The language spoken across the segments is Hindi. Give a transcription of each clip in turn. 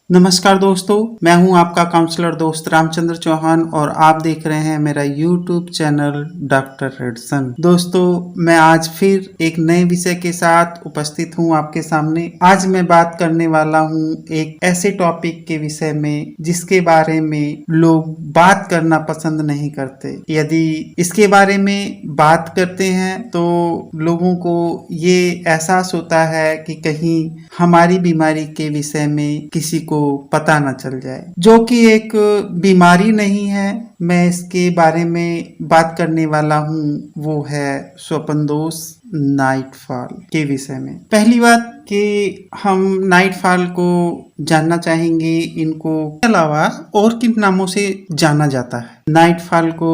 नमस्कार दोस्तों, मैं हूं आपका काउंसलर दोस्त रामचंद्र चौहान और आप देख रहे हैं मेरा YouTube चैनल डॉक्टर रेडसन। दोस्तों, मैं आज फिर एक नए विषय के साथ उपस्थित हूं आपके सामने। आज मैं बात करने वाला हूं एक ऐसे टॉपिक के विषय में जिसके बारे में लोग बात करना पसंद नहीं करते। यदि इसके बारे में बात करते हैं तो लोगों को ये एहसास होता है कि कहीं हमारी बीमारी के विषय में किसी को पता न चल जाए, जो कि एक बीमारी नहीं है। मैं इसके बारे में बात करने वाला हूँ, वो है स्वप्न दोष नाइटफॉल के विषय में। पहली बात कि हम नाइटफॉल को जानना चाहेंगे, इनको अलावा और किन नामों से जाना जाता है। नाइटफॉल को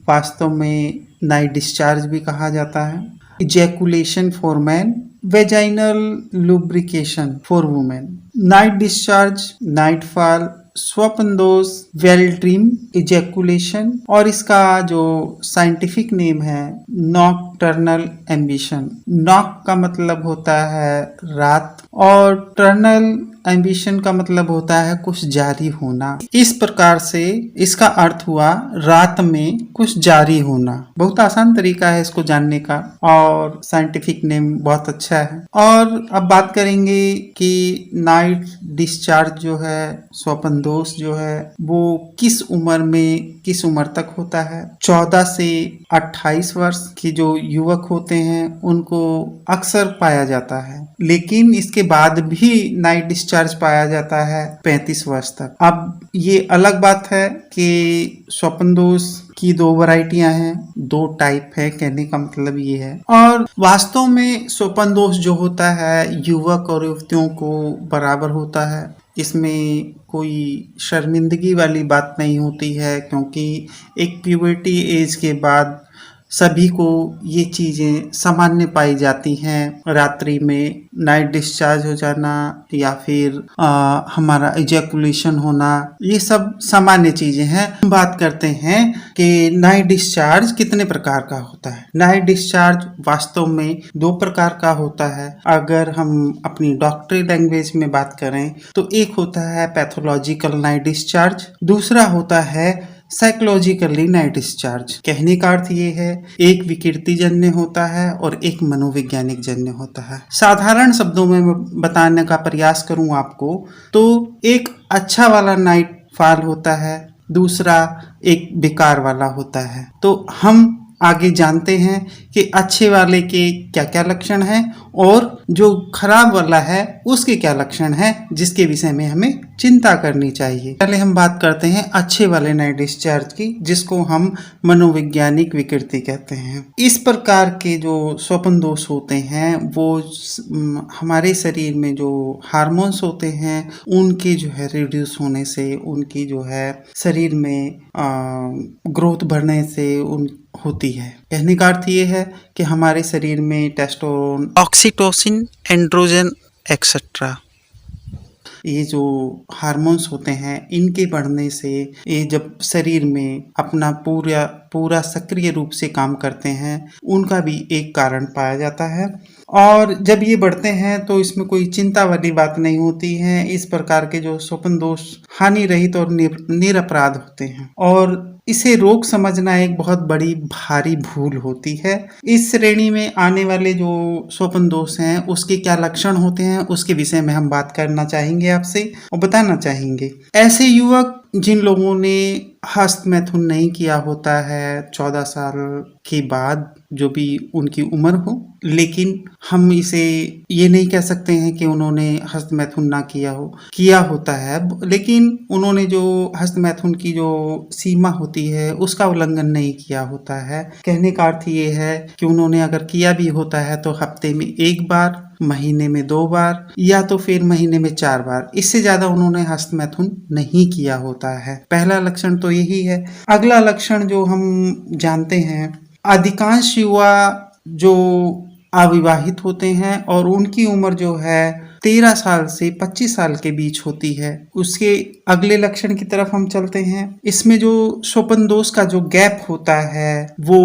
वास्तव में नाइट डिस्चार्ज भी कहा जाता है, ejaculation for man, vaginal lubrication for women, night discharge, nightfall, स्वप्न दोष, वेल ड्रीम, इजैकुलेशन और इसका जो साइंटिफिक नेम है नॉकटर्नल एम्बिशन। नॉक का मतलब होता है रात और टर्नल एम्बिशन का मतलब होता है कुछ जारी होना। इस प्रकार से इसका अर्थ हुआ रात में कुछ जारी होना। बहुत आसान तरीका है इसको जानने का और साइंटिफिक नेम बहुत अच्छा है। और अब बात करेंगे कि नाइट डिस्चार्ज जो है, स्वप्न दोष जो है, वो किस उम्र में किस उम्र तक होता है। 14 से 28 वर्ष के जो युवक होते हैं उनको अक्सर पाया जाता है, लेकिन इसके बाद भी नाइट डिस्चार्ज पाया जाता है 35 वर्ष तक। अब ये अलग बात है कि स्वप्न दोष की दो वैरायटियां हैं, दो टाइप है, कहने का मतलब ये है। और वास्तव में स्वप्न दोष जो होता है युवक और युवतियों को बराबर होता है। इसमें कोई शर्मिंदगी वाली बात नहीं होती है, क्योंकि एक प्यूबर्टी एज के बाद सभी को ये चीज़ें सामान्य पाई जाती हैं। रात्रि में नाइट डिस्चार्ज हो जाना या फिर हमारा इजैकुलेशन होना, ये सब सामान्य चीज़ें हैं। हम बात करते हैं कि नाइट डिस्चार्ज कितने प्रकार का होता है। नाइट डिस्चार्ज वास्तव में दो प्रकार का होता है। अगर हम अपनी डॉक्टरी लैंग्वेज में बात करें तो एक होता है पैथोलॉजिकल नाइट डिस्चार्ज, दूसरा होता है साइकोलॉजिकली नाइट डिस्चार्ज। कहने का अर्थ ये है, एक विकृति जन्य होता है और एक मनोवैज्ञानिक जन्य होता है। साधारण शब्दों में बताने का प्रयास करूं आपको तो एक अच्छा वाला नाइट फॉल होता है, दूसरा एक बेकार वाला होता है। तो हम आगे जानते हैं कि अच्छे वाले के क्या क्या लक्षण हैं और जो खराब वाला है उसके क्या लक्षण हैं, जिसके विषय में हमें चिंता करनी चाहिए। पहले हम बात करते हैं अच्छे वाले नाइट डिस्चार्ज की, जिसको हम मनोवैज्ञानिक विकृति कहते हैं। इस प्रकार के जो स्वप्न दोष होते हैं वो हमारे शरीर में जो हार्मोन्स होते हैं उनके जो है रिड्यूस होने से, उनकी जो है शरीर में ग्रोथ बढ़ने से उन होती है। कहने का अर्थ ये है कि हमारे शरीर में टेस्टोस्टेरोन, ऑक्सीटोसिन, एंड्रोजन एक्सेट्रा, ये जो हार्मोन्स होते हैं इनके बढ़ने से ये जब शरीर में अपना पूरा सक्रिय रूप से काम करते हैं, उनका भी एक कारण पाया जाता है। और जब ये बढ़ते हैं तो इसमें कोई चिंता वाली बात नहीं होती है। इस प्रकार के जो स्वप्न दोष हानि रहित और निरपराध होते हैं और इसे रोग समझना एक बहुत बड़ी भारी भूल होती है। इस श्रेणी में आने वाले जो स्वप्न दोष हैं उसके क्या लक्षण होते हैं उसके विषय में हम बात करना चाहेंगे आपसे और बताना चाहेंगे। ऐसे युवक जिन लोगों ने हस्त मैथुन नहीं किया होता है 14 साल के बाद, जो भी उनकी उम्र हो, लेकिन हम इसे ये नहीं कह सकते हैं कि उन्होंने हस्त मैथुन ना किया होता है, लेकिन उन्होंने जो हस्त मैथुन की जो सीमा होती है उसका उल्लंघन नहीं किया होता है। कहने का अर्थ ये है कि उन्होंने अगर किया भी होता है तो हफ्ते में 1 बार, महीने में 2 बार या तो फिर महीने में 4 बार, इससे ज्यादा उन्होंने हस्त मैथुन नहीं किया होता है। पहला लक्षण तो यही है। अगला लक्षण जो हम जानते हैं, अधिकांश युवा जो अविवाहित होते हैं और उनकी उम्र जो है 13 साल से 25 साल के बीच होती है। उसके अगले लक्षण की तरफ हम चलते हैं। इसमें जो स्वप्न दोष का जो गैप होता है वो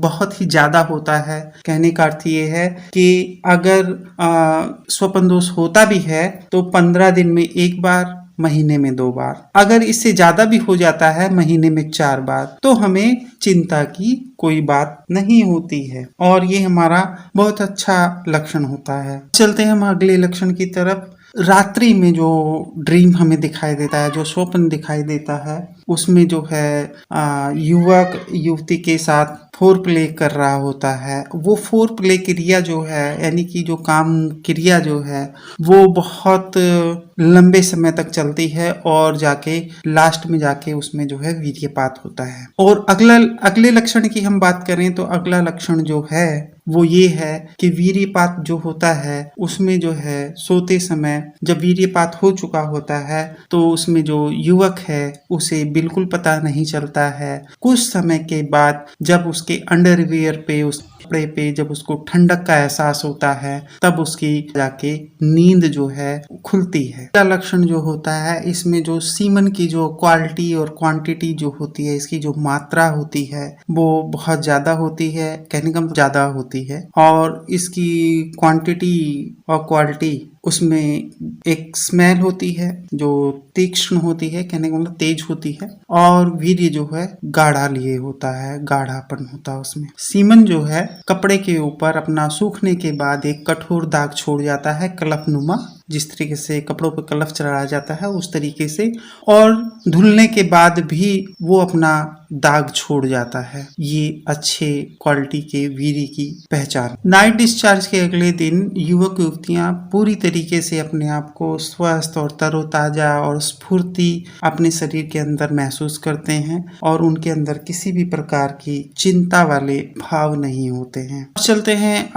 बहुत ही ज्यादा होता है। कहने का अर्थ ये है कि अगर स्वप्न दोष होता भी है तो 15 दिन में 1 बार महीने में 2 बार। अगर इससे ज्यादा भी हो जाता है महीने में 4 बार, तो हमें चिंता की कोई बात नहीं होती है और ये हमारा बहुत अच्छा लक्षण होता है। चलते हैं हम अगले लक्षण की तरफ। रात्रि में जो ड्रीम हमें दिखाई देता है, जो स्वप्न दिखाई देता है, उसमें जो है युवक युवती के साथ फोर प्ले कर रहा होता है। वो फोर प्ले क्रिया जो है, यानी कि जो काम क्रिया जो है, वो बहुत लंबे समय तक चलती है और जाके लास्ट में जाके उसमें जो है वीर्यपात होता है। और अगले लक्षण की हम बात करें तो अगला लक्षण जो है वो ये है कि वीर्यपात जो होता है उसमें जो है सोते समय जब वीर्यपात हो चुका होता है तो उसमें जो युवक है उसे बिल्कुल पता नहीं चलता है। कुछ समय के बाद जब उसके अंडरवियर पे, उस कपड़े पे जब उसको ठंडक का एहसास होता है, तब उसकी जाके नींद जो है खुलती है। अगला लक्षण जो होता है, इसमें जो सीमन की जो क्वालिटी और क्वांटिटी जो होती है, इसकी जो मात्रा होती है वो बहुत ज्यादा होती है, कहने का मतलब ज्यादा होती है। और इसकी क्वांटिटी और क्वालिटी, उसमें एक स्मेल होती है जो तीक्ष्ण होती है, कहने का मतलब तेज होती है। और वीर्य जो है गाढ़ा लिए होता है, गाढ़ापन होता है उसमें। सीमन जो है कपड़े के ऊपर अपना सूखने के बाद एक कठोर दाग छोड़ जाता है, कलफनुमा, जिस तरीके से कपड़ों पर कलफ चढ़ाया जाता है उस तरीके से, और धुलने के बाद भी वो अपना दाग छोड़ जाता है। ये अच्छे क्वालिटी के वीर्य की पहचान। नाइट डिस्चार्ज के अगले दिन युवक युवतियां पूरी तरीके से अपने आप को स्वस्थ और तरोताजा और स्फूर्ति अपने शरीर के अंदर महसूस करते हैं और उनके अंदर किसी भी प्रकार की चिंता वाले भाव नहीं होते हैं। चलते हैं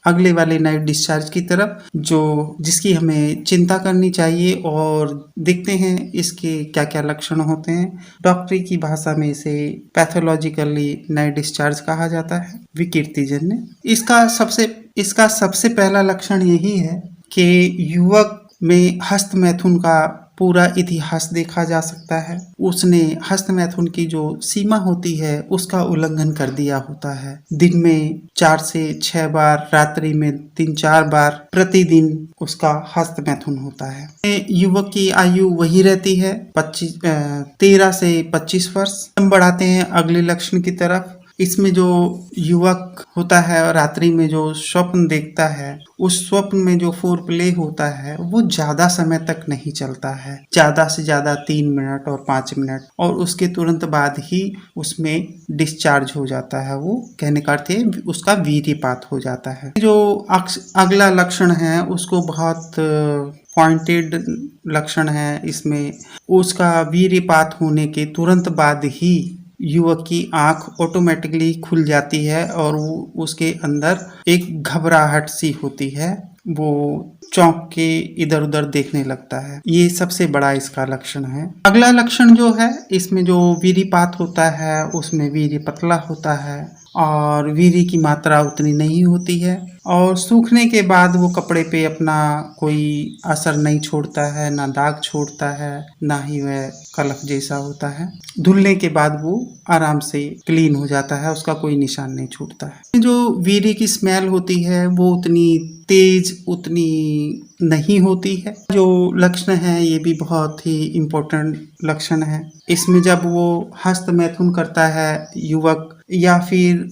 अगले वाले नाइट डिस्चार्ज की तरफ, जो जिसकी हमें चिंता करनी चाहिए, और देखते हैं इसके क्या क्या लक्षण होते हैं। डॉक्टरी की भाषा में इसे पैथोलॉजिकली नाइट डिस्चार्ज कहा जाता है, विकृतिजन्य। इसका सबसे पहला लक्षण यही है कि युवक में हस्त मैथुन का पूरा इतिहास देखा जा सकता है। उसने हस्त मैथुन की जो सीमा होती है उसका उल्लंघन कर दिया होता है। दिन में 4 से 6 बार, रात्रि में 3-4 बार प्रतिदिन उसका हस्त मैथुन होता है। युवक की आयु वही रहती है 13 से 25 वर्ष। हम बढ़ाते हैं अगले लक्षण की तरफ। इसमें जो युवक होता है और रात्रि में जो स्वप्न देखता है, उस स्वप्न में जो फोर प्ले होता है वो ज्यादा समय तक नहीं चलता है, ज्यादा से ज्यादा 3 मिनट और 5 मिनट, और उसके तुरंत बाद ही उसमें डिस्चार्ज हो जाता है। वो कहने का अर्थ है उसका वीर्यपात हो जाता है। जो अगला लक्षण है उसको बहुत पॉइंटेड लक्षण है। इसमें उसका वीर्यपात होने के तुरंत बाद ही युवक की आंख ऑटोमेटिकली खुल जाती है और वो उसके अंदर एक घबराहट सी होती है, वो चौंक के इधर उधर देखने लगता है। ये सबसे बड़ा इसका लक्षण है। अगला लक्षण जो है, इसमें जो वीर्यपात होता है उसमें वीर्य पतला होता है और वीर्य की मात्रा उतनी नहीं होती है, और सूखने के बाद वो कपड़े पे अपना कोई असर नहीं छोड़ता है, ना दाग छोड़ता है, ना ही वह कलफ जैसा होता है। धुलने के बाद वो आराम से क्लीन हो जाता है, उसका कोई निशान नहीं छूटता है। जो वीर्य की स्मेल होती है वो उतनी तेज, उतनी नहीं होती है। जो लक्षण है ये भी बहुत ही इम्पोर्टेंट लक्षण है। इसमें जब वो हस्त मैथुन करता है युवक, या फिर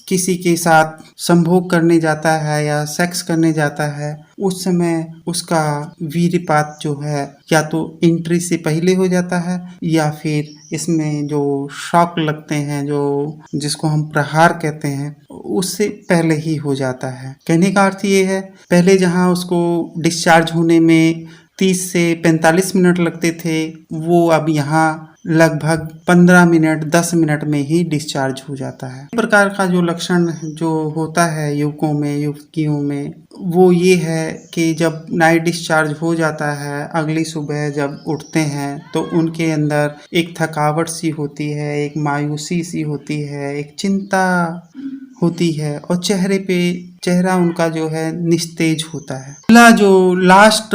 किसी के साथ संभोग करने जाता है या सेक्स करने जाता है, उस समय उसका वीर्यपात जो है या तो एंट्री से पहले हो जाता है या फिर इसमें जो शॉक लगते हैं, जो जिसको हम प्रहार कहते हैं, उससे पहले ही हो जाता है। कहने का अर्थ ये है, पहले जहां उसको डिस्चार्ज होने में 30 से 45 मिनट लगते थे, वो अब यहाँ लगभग 15 मिनट 10 मिनट में ही डिस्चार्ज हो जाता है। इस प्रकार का जो लक्षण जो होता है युवकों में, युवतियों में, वो ये है कि जब नाइट डिस्चार्ज हो जाता है, अगली सुबह जब उठते हैं तो उनके अंदर एक थकावट सी होती है, एक मायूसी सी होती है, एक चिंता होती है, और चेहरा उनका जो है निस्तेज होता है। अगला जो लास्ट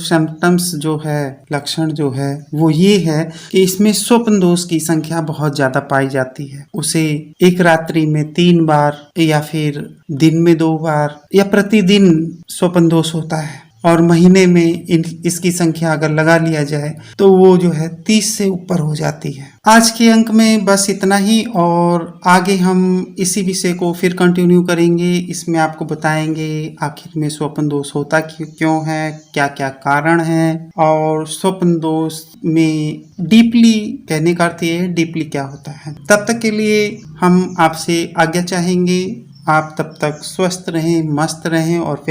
सिम्टम्स जो है, लक्षण जो है, वो ये है कि इसमें स्वप्न दोष की संख्या बहुत ज्यादा पाई जाती है। उसे एक रात्रि में 3 बार या फिर दिन में 2 बार या प्रतिदिन स्वप्न दोष होता है। और महीने में इसकी संख्या अगर लगा लिया जाए तो वो जो है 30 से ऊपर हो जाती है। आज के अंक में बस इतना ही, और आगे हम इसी विषय को फिर कंटिन्यू करेंगे। इसमें आपको बताएंगे आखिर में स्वप्न दोष होता क्यों है, क्या क्या कारण है, और स्वप्न दोष में डीपली, कहने का अर्थ ये है डीपली क्या होता है। तब तक के लिए हम आपसे आज्ञा चाहेंगे। आप तब तक स्वस्थ रहें, मस्त रहें और